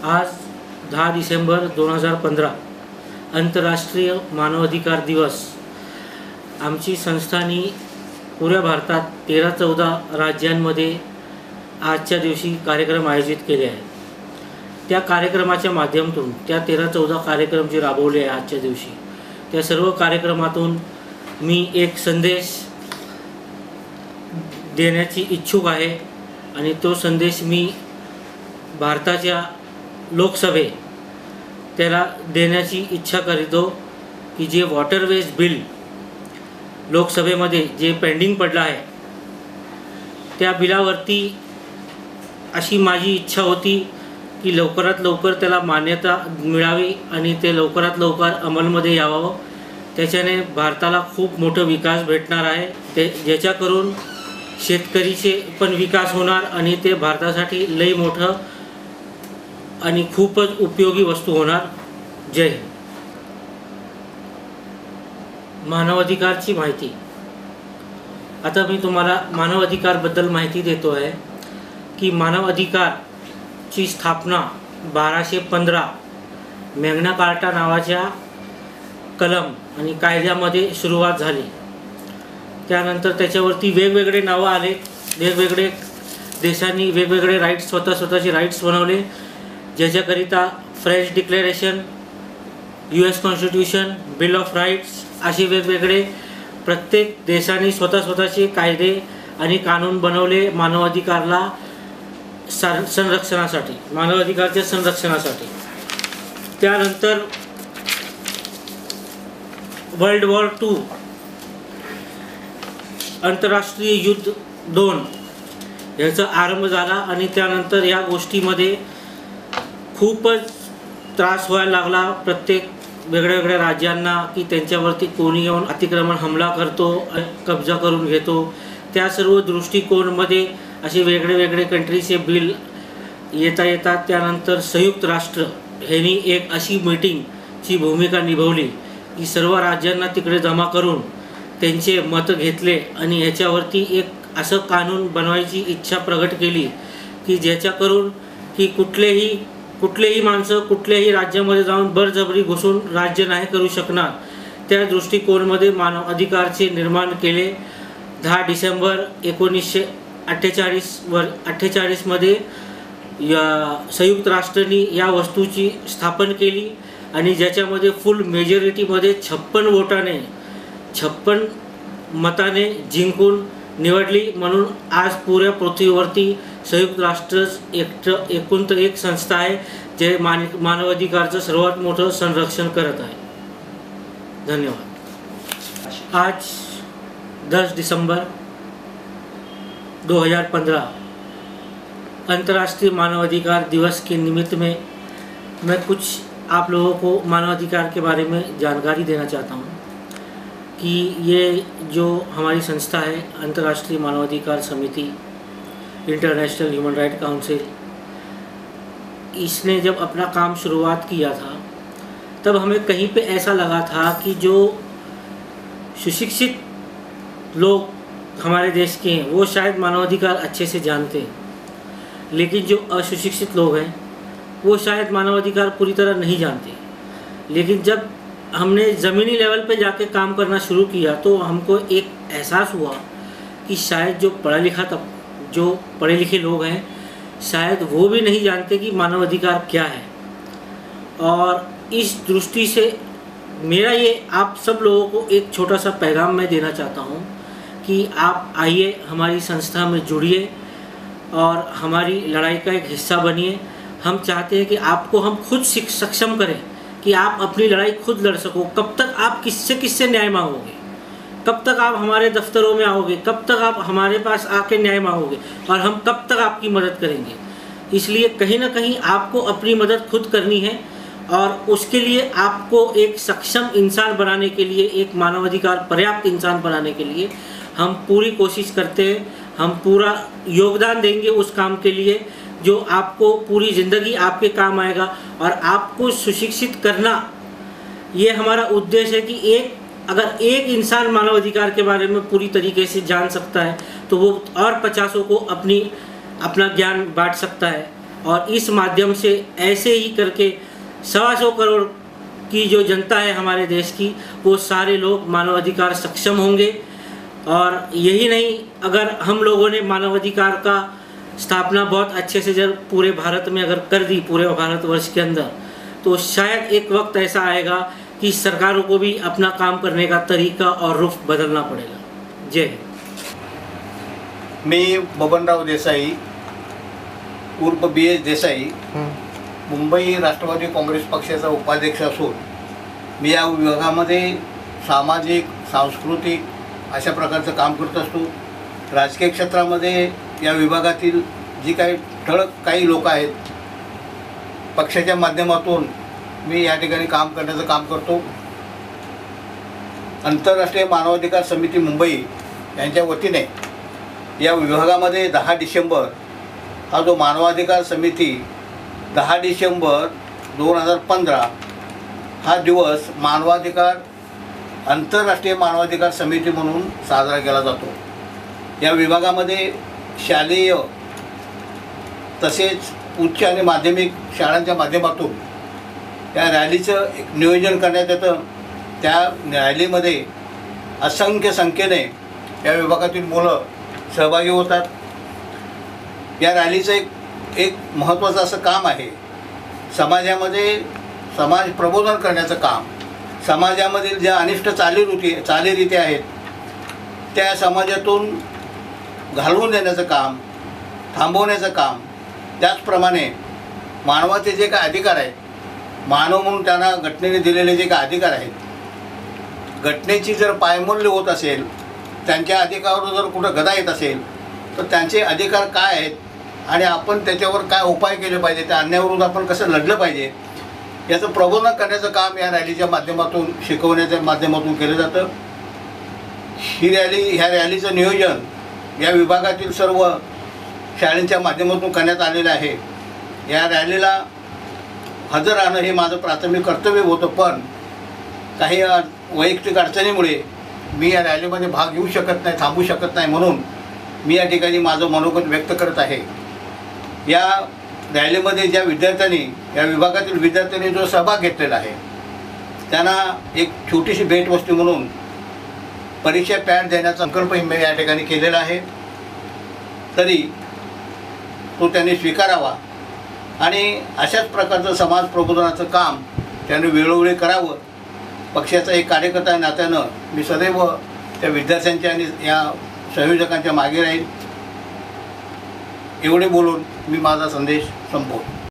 आज 10 डिसेंबर 2015 आंतरराष्ट्रीय मानवाधिकार दिवस। आमची संस्थानी पुऱ्या भारतात 13-14 राज्यांमध्ये आजच्या दिवशी कार्यक्रम आयोजित केले आहेत। त्या कार्यक्रमाच्या माध्यमातून त्या 13-14 कार्यक्रम जे राबवले आहे आजच्या दिवशी, त्या सर्व कार्यक्रमातून मी एक संदेश देण्याची इच्छुक आहे आणि तो संदेश मी भारताच्या लोकसभे त्याला देण्याची इच्छा करीतो की जे वॉटरवेज बिल लोकसभेमध्ये जे पेंडिंग पडलं आहे त्या बिलावरती अशी माझी इच्छा होती की लवकरात लवकर त्याला मान्यता मिळावी आणि ते लवकरात लवकर अंमलमध्ये यावं। त्याच्याने भारताला खूप मोठा विकास भेटणार आहे, ते ज्याच्याकरून शेतकरीचे पण विकास होणार आणि ते भारतासाठी लई मोठं आणि खूपच उपयोगी वस्तू होणार। जय हिंद। मानवाधिकारची माहिती। आता मी तुम्हाला मानवाधिकारबद्दल माहिती देतो आहे की मानवाधिकारची स्थापना 1215 मॅग्ना कार्टा नावाच्या कलम आणि कायद्यामध्ये सुरुवात झाली। त्यानंतर त्याच्यावरती वेगवेगळे नावं आले, वेगवेगळे देशांनी वेगवेगळे राईट्स स्वतःचे राईट्स बनवले, ज्याच्याकरिता French declaration, US constitution, bill of rights असे वेगवेगळे प्रत्येक देशाने स्वतःचे कायदे आणि कानून बनवले मानवाधिकारला संरक्षणासाठी, मानवाधिकारच्या संरक्षणासाठी। त्यानंतर वर्ल्ड वॉर II आंतरराष्ट्रीय युद्ध 2 याचा आरंभ झाला आणि त्यानंतर या गोष्टीमध्ये खूपच त्रास व्हायला लागला प्रत्येक वेगळ्या राज्यांना की त्यांच्यावरती कोणी येऊन अतिक्रमण हमला करतो, कब्जा करून घेतो। त्या सर्व दृष्टिकोनामध्ये असे वेगळे कंट्रीचे बिल येतात। त्यानंतर संयुक्त राष्ट्र ह्यांनी एक अशी मीटिंगची भूमिका निभावली की सर्व राज्यांना तिकडे जमा करून त्यांचे मत घेतले आणि याच्यावरती एक असं कानून बनवायची इच्छा प्रगट केली की ज्याच्याकरून की कुठलेही माणसं कुठल्याही राज्यामध्ये जाऊन बळजबरी घुसून राज्य नाही करू शकणार। त्या दृष्टिकोनामध्ये मानव अधिकारचे निर्माण केले। 10 डिसेंबर 1948 मध्ये संयुक्त राष्ट्रांनी या वस्तूची स्थापना केली आणि ज्याच्यामध्ये फुल मेजॉरिटीमध्ये 56 वोटाने 56 मताने जिंकून निवडली। म्हणून आज पुऱ्या पृथ्वीवरती संयुक्त राष्ट्र एक संस्था आहे जे मानवाधिकारचं सर्वात मोठं संरक्षण करत आहे। धन्यवाद। आज 10 दिसंबर 2015 अंतर्राष्ट्रीय मानवाधिकार दिवस के निमित्त में मैं कुछ आप लोगों को मानवाधिकार के बारे में जानकारी देना चाहता हूँ कि ये जो हमारी संस्था है अंतर्राष्ट्रीय मानवाधिकार समिति, इंटरनेशनल ह्यूमन राइट काउंसिल, इसने जब अपना काम शुरुआत किया था तब हमें कहीं पे ऐसा लगा था कि जो सुशिक्षित लोग हमारे देश के हैं वो शायद मानवाधिकार अच्छे से जानते हैं, लेकिन जो अशिक्षित लोग हैं वो शायद मानवाधिकार पूरी तरह नहीं जानते। लेकिन जब हमने ज़मीनी लेवल पे जाके काम करना शुरू किया तो हमको एक एहसास हुआ कि शायद जो पढ़े लिखे लोग हैं शायद वो भी नहीं जानते कि मानवाधिकार क्या है। और इस दृष्टि से मेरा ये आप सब लोगों को एक छोटा सा पैगाम मैं देना चाहता हूँ कि आप आइए हमारी संस्था में जुड़िए और हमारी लड़ाई का एक हिस्सा बनिए। हम चाहते हैं कि आपको हम खुद सक्षम करें कि आप अपनी लड़ाई खुद लड़ सको। कब तक आप किससे न्याय मांगोगे, कब तक आप हमारे दफ्तरों में आओगे, कब तक आप हमारे पास आके न्याय मांगोगे और हम कब तक आपकी मदद करेंगे। इसलिए कहीं ना कहीं आपको अपनी मदद खुद करनी है और उसके लिए आपको एक सक्षम इंसान बनाने के लिए, एक मानवाधिकार पर्याप्त इंसान बनाने के लिए हम पूरी कोशिश करते हैं। हम पूरा योगदान देंगे उस काम के लिए जो आपको पूरी ज़िंदगी आपके काम आएगा। और आपको सुशिक्षित करना ये हमारा उद्देश्य है कि अगर एक इंसान मानवाधिकार के बारे में पूरी तरीके से जान सकता है तो वो और 50 को अपना ज्ञान बांट सकता है। और इस माध्यम से ऐसे ही करके 125 करोड़ की जो जनता है हमारे देश की, वो सारे लोग मानवाधिकार सक्षम होंगे। और यही नहीं, अगर हम लोगों ने मानवाधिकार का स्थापना बहुत अच्छे से जब पूरे भारत में अगर कर दी, पूरे भारतवर्ष के अंदर, तो शायद एक वक्त ऐसा आएगा कि सरकारों को भी अपना काम करने का तरीका और रुख बदलना पड़ेगा। जय हिंद। मी बबनराव देसाई उर्फ BS देसाई, मुंबई राष्ट्रवादी काँग्रेस पक्षाचा उपाध्यक्ष असून मी या विभागामध्ये सामाजिक, सांस्कृतिक अशा प्रकारचं काम करत असतो। राजकीय क्षेत्रामध्ये या विभागातील जी काही ठळक काही लोक आहेत, पक्षाच्या माध्यमातून मी या ठिकाणी काम करण्याचं काम करतो। आंतरराष्ट्रीय मानवाधिकार समिती मुंबई यांच्या वतीने या विभागामध्ये 10 डिसेंबर हा जो मानवाधिकार समिती 10 डिसेंबर 2015 हा दिवस आंतरराष्ट्रीय मानवाधिकार समिती म्हणून साजरा केला जातो। या विभागामध्ये शालेय तसेच उच्च आणि माध्यमिक शाळांच्या माध्यमातून या रॅलीचं एक नियोजन करण्यात येतं। त्या रॅलीमध्ये असंख्य संख्येने या विभागातील मुलं सहभागी होतात। या रॅलीचं एक महत्त्वाचं असं काम आहे, समाजामध्ये समाज प्रबोधन करण्याचं काम। समाजामधील ज्या अनिष्ट चालीरीती आहेत त्या समाजातून घालवून देण्याचं काम, थांबवण्याचं काम। त्याचप्रमाणे मानवाचे जे काही अधिकार आहेत, मानव म्हणून त्यांना घटनेने दिलेले जे काही अधिकार आहेत, घटनेची जर पायमल्ली होत असेल, त्यांच्या अधिकारावर जर कुठं गदा येत असेल तर त्यांचे अधिकार काय आहेत आणि आपण त्याच्यावर काय उपाय केले पाहिजे, त्या अन्यायाविरुद्ध आपण कसं लढलं पाहिजे याचं प्रबोधन करण्याचं काम या रॅलीच्या माध्यमातून, शिकवण्याच्या माध्यमातून केलं जातं। ह्या रॅलीचं नियोजन या विभागातील सर्व शाळांच्या माध्यमातून करण्यात आलेलं आहे। या रॅलीला हजर राहणं हे माझं प्राथमिक कर्तव्य होतं, पण काही वैयक्तिक अडचणीमुळे मी या रॅलीमध्ये भाग घेऊ शकत नाही, थांबू शकत नाही, म्हणून मी या ठिकाणी माझं मनोगत व्यक्त करत आहे। या रॅलीमध्ये ज्या विद्यार्थ्यांनी, या विभागातील विद्यार्थ्यांनी जो सहभाग घेतलेला आहे त्यांना एक छोटीशी भेटवस्तू म्हणून परीक्षा पॅड देण्याचा संकल्प मी या ठिकाणी केलेला आहे। तरी तो त्यांनी स्वीकारावा आणि अशाच प्रकारचं समाज प्रबोधनाचं काम त्यांनी वेळोवेळी करावं। पक्षाचा एक कार्यकर्ता नात्यानं मी सदैव त्या विद्यार्थ्यांच्या आणि या संयोजकांच्या मागे राहील। एवढे बोलून मी माझा संदेश संपवतो।